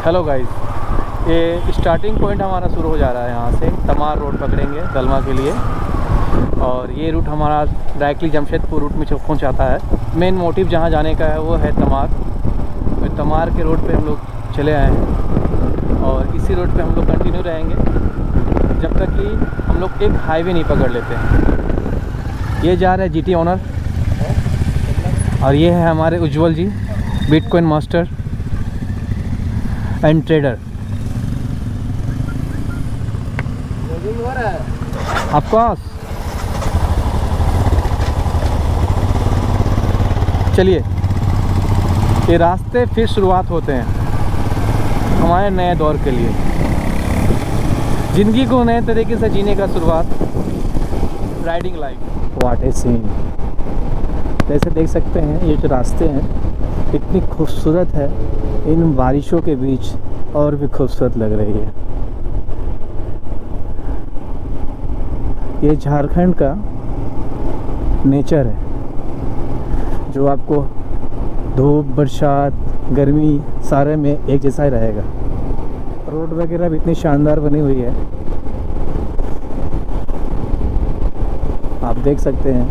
Hello guys, ये starting point हमारा शुरू हो जा रहा है। यहाँ से तमार रोड पकड़ेंगे दलमा के लिए, और ये रूट हमारा डायरेक्टली जमशेदपुर रूट में पहुँचाता है। मेन मोटिव जहाँ जाने का है वो है तमार। तो तमार के रोड पे हम लोग चले आए हैं और इसी रोड पे हम लोग कंटिन्यू रहेंगे जब तक कि हम लोग एक हाईवे नहीं पकड़ लेते हैं। ये जा रहा है GT ऑनर, और ये है हमारे उज्जवल जी, बिटकॉइन मास्टर एंड ट्रेडर। आपका चलिए, ये रास्ते फिर शुरुआत होते हैं हमारे नए दौर के लिए, ज़िंदगी को नए तरीके से जीने का शुरुआत, riding life. What a scene! जैसे देख सकते हैं ये जो रास्ते हैं इतनी खूबसूरत है, इन बारिशों के बीच और भी खूबसूरत लग रही है। ये झारखंड का नेचर है जो आपको धूप, बरसात, गर्मी सारे में एक जैसा ही रहेगा। रोड वगैरह भी इतनी शानदार बनी हुई है, आप देख सकते हैं।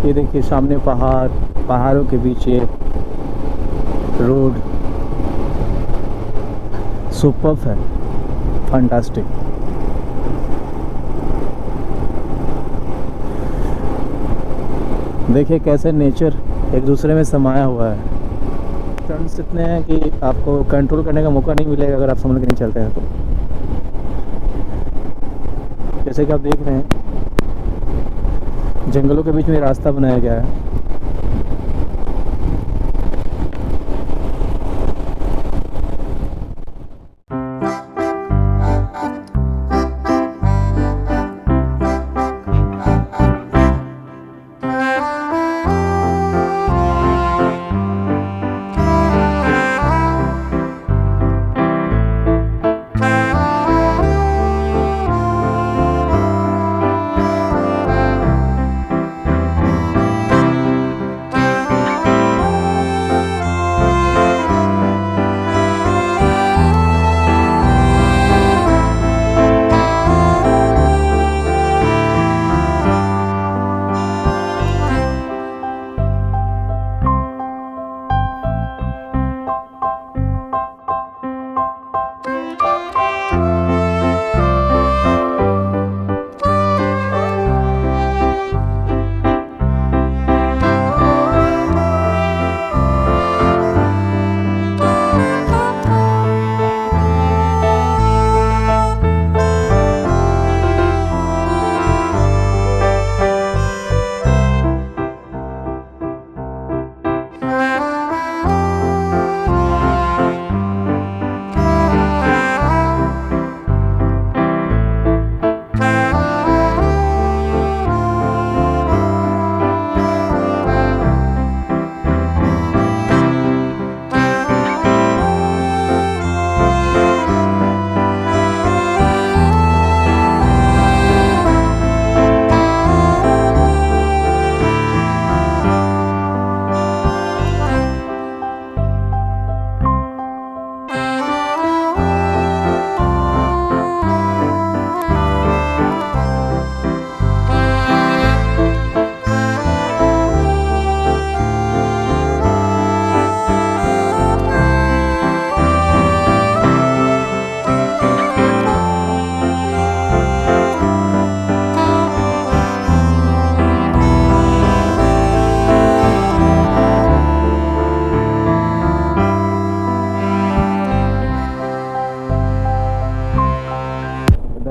ये देखिए सामने पहाड़, पहाड़ों के बीच ये रोड सुपर्ब है, फैंटास्टिक। देखिए कैसे नेचर एक दूसरे में समाया हुआ है। टर्न्स इतने हैं कि आपको कंट्रोल करने का मौका नहीं मिलेगा अगर आप संभल के नहीं चलते हैं तो। जैसे कि आप देख रहे हैं जंगलों के बीच में रास्ता बनाया गया है।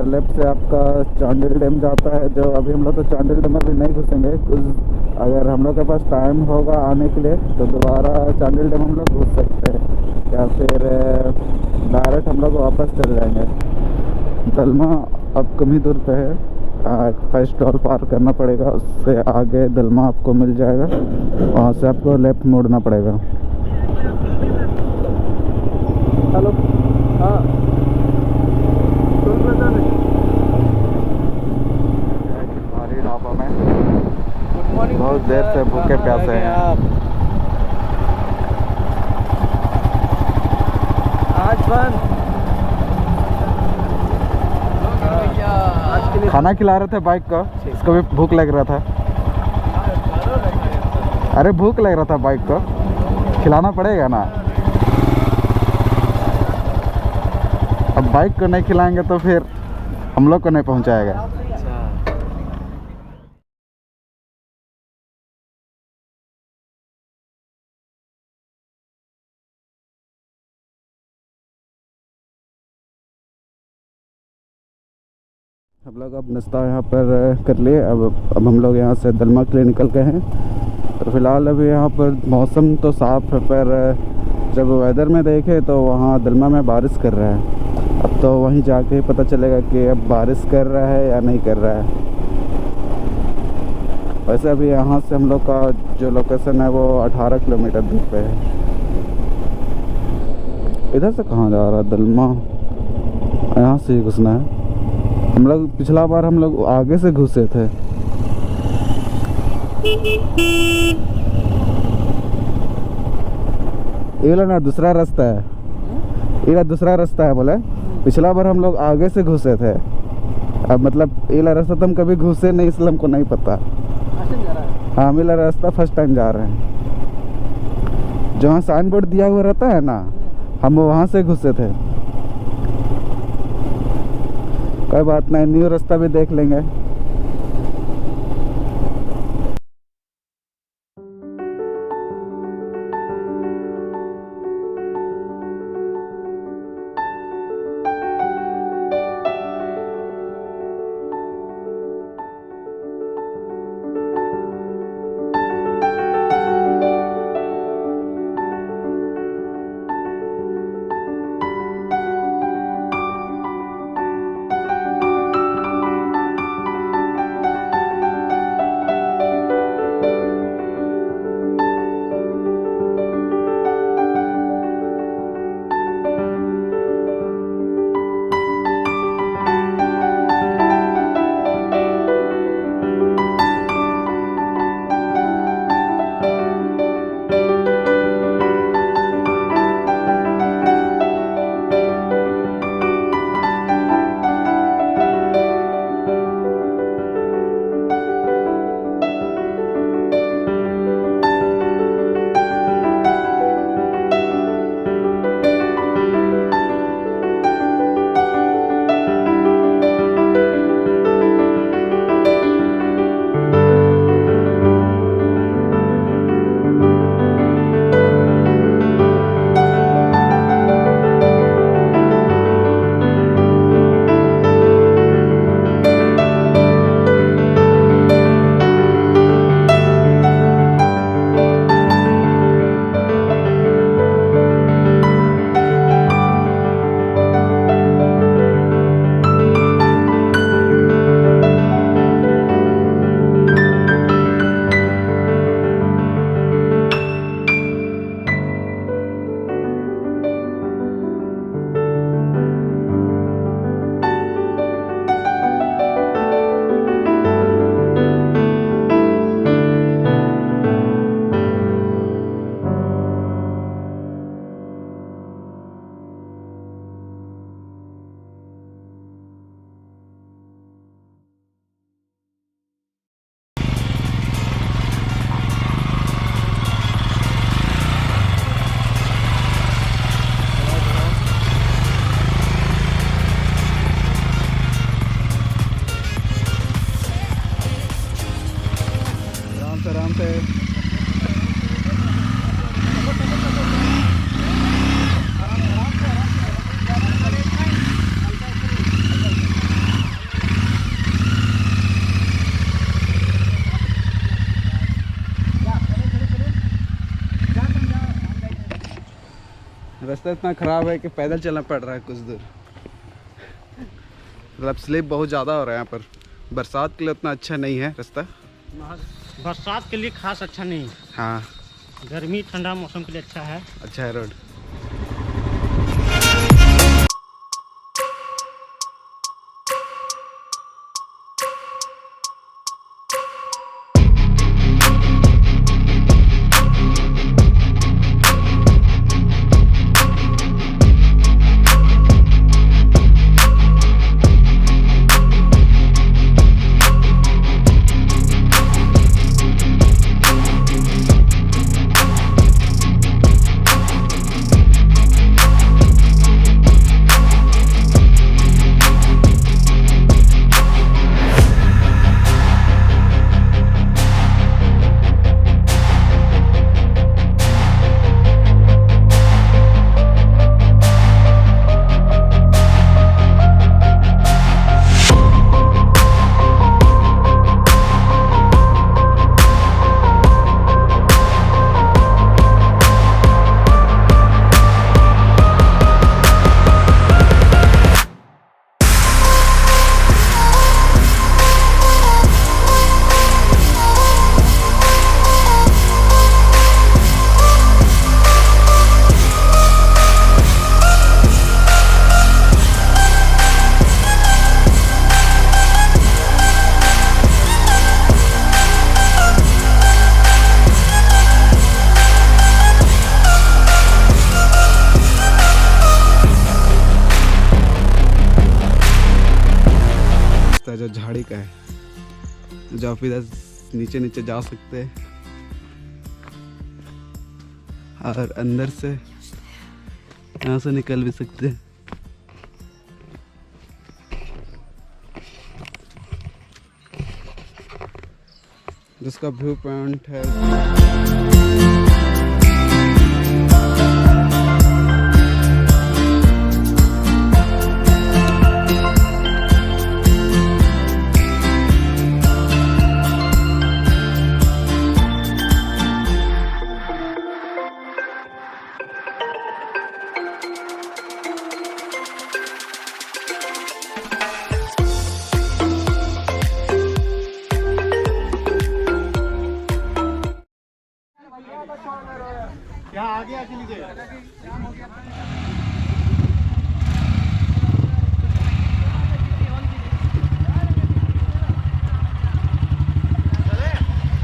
लेफ्ट से आपका चांडिल डैम जाता है, जो अभी हम लोग तो चांडिल डैम में भी नहीं घुसेंगे। अगर हम लोग के पास टाइम होगा आने के लिए तो दोबारा चांडिल डैम हम लोग घुस सकते हैं, या फिर डायरेक्ट हम लोग वापस चल जाएंगे। दलमा अब कम ही दूर पे है, फर्स्ट टोल पार करना पड़ेगा, उससे आगे दलमा आपको मिल जाएगा, वहाँ से आपको लेफ्ट मोड़ना पड़ेगा। हेलो, हाँ बहुत देर से भूखे प्यासे हैं। खाना खिला रहे थे बाइक को, इसको भी भूख लग रहा था। अरे भूख लग रहा था बाइक को, खिलाना पड़ेगा ना। अब बाइक को नहीं खिलाएंगे तो फिर हम लोग को नहीं पहुंचाएगा। हम लोग अब नाश्ता यहाँ पर कर लिए। अब हम लोग यहाँ से दलमा के लिए निकल गए हैं। तो फिलहाल अभी यहाँ पर मौसम तो साफ़ है, पर जब वेदर में देखे तो वहाँ दलमा में बारिश कर रहा है। अब तो वहीं जाके ही पता चलेगा कि अब बारिश कर रहा है या नहीं कर रहा है। वैसे अभी यहाँ से हम लोग का जो लोकेशन है वो 18 किलोमीटर दूर पे है। इधर से कहाँ जा रहा है? दलमा यहाँ से ही घुसना है। हम लोग पिछला बार हम लोग आगे से घुसे थे। ये वाला ना दूसरा रास्ता है, ये वाला दूसरा रास्ता है। बोले पिछला बार हम लोग आगे से घुसे थे। अब मतलब ये वाला रास्ता तो हम कभी घुसे नहीं, इसलिए हमको नहीं पता। हाँ, ये वाला रास्ता फर्स्ट टाइम जा रहे हैं। जहाँ साइन बोर्ड दिया हुआ रहता है ना, हम वहाँ से घुसे थे। कोई बात नहीं, न्यू रास्ता भी देख लेंगे। आराम से रास्ता इतना ख़राब है कि पैदल चलना पड़ रहा है कुछ दूर। मतलब स्लिप बहुत ज़्यादा हो रहा है यहाँ पर। बरसात के लिए उतना अच्छा नहीं है रास्ता। बरसात के लिए खास अच्छा नहीं। हाँ, गर्मी ठंडा मौसम के लिए अच्छा है। अच्छा है रोड। रास्ता है जो झाड़ी का है, जो आप इधर नीचे नीचे जा सकते हैं और अंदर से यहाँ से निकल भी सकते हैं। जिसका व्यू पॉइंट है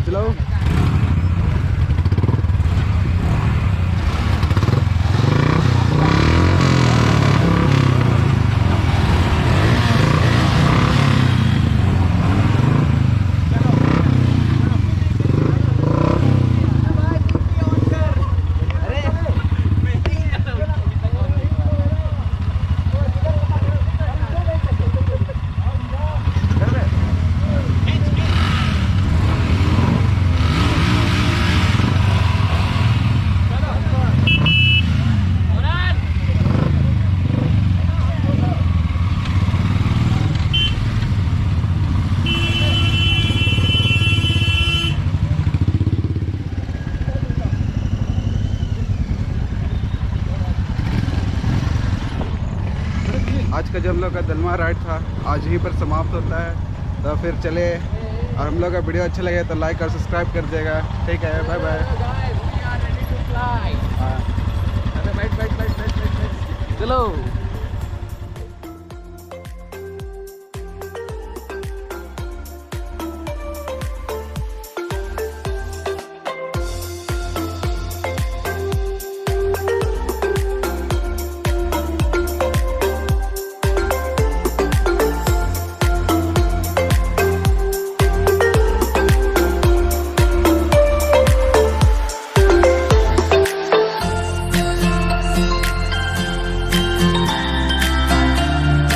चलो। आज का जो हम लोग का दलमा राइड था आज यहीं पर समाप्त होता है। तो फिर चले, और हम लोग का वीडियो अच्छा लगे तो लाइक और सब्सक्राइब कर देगा। ठीक है, बाय बाय। चलो।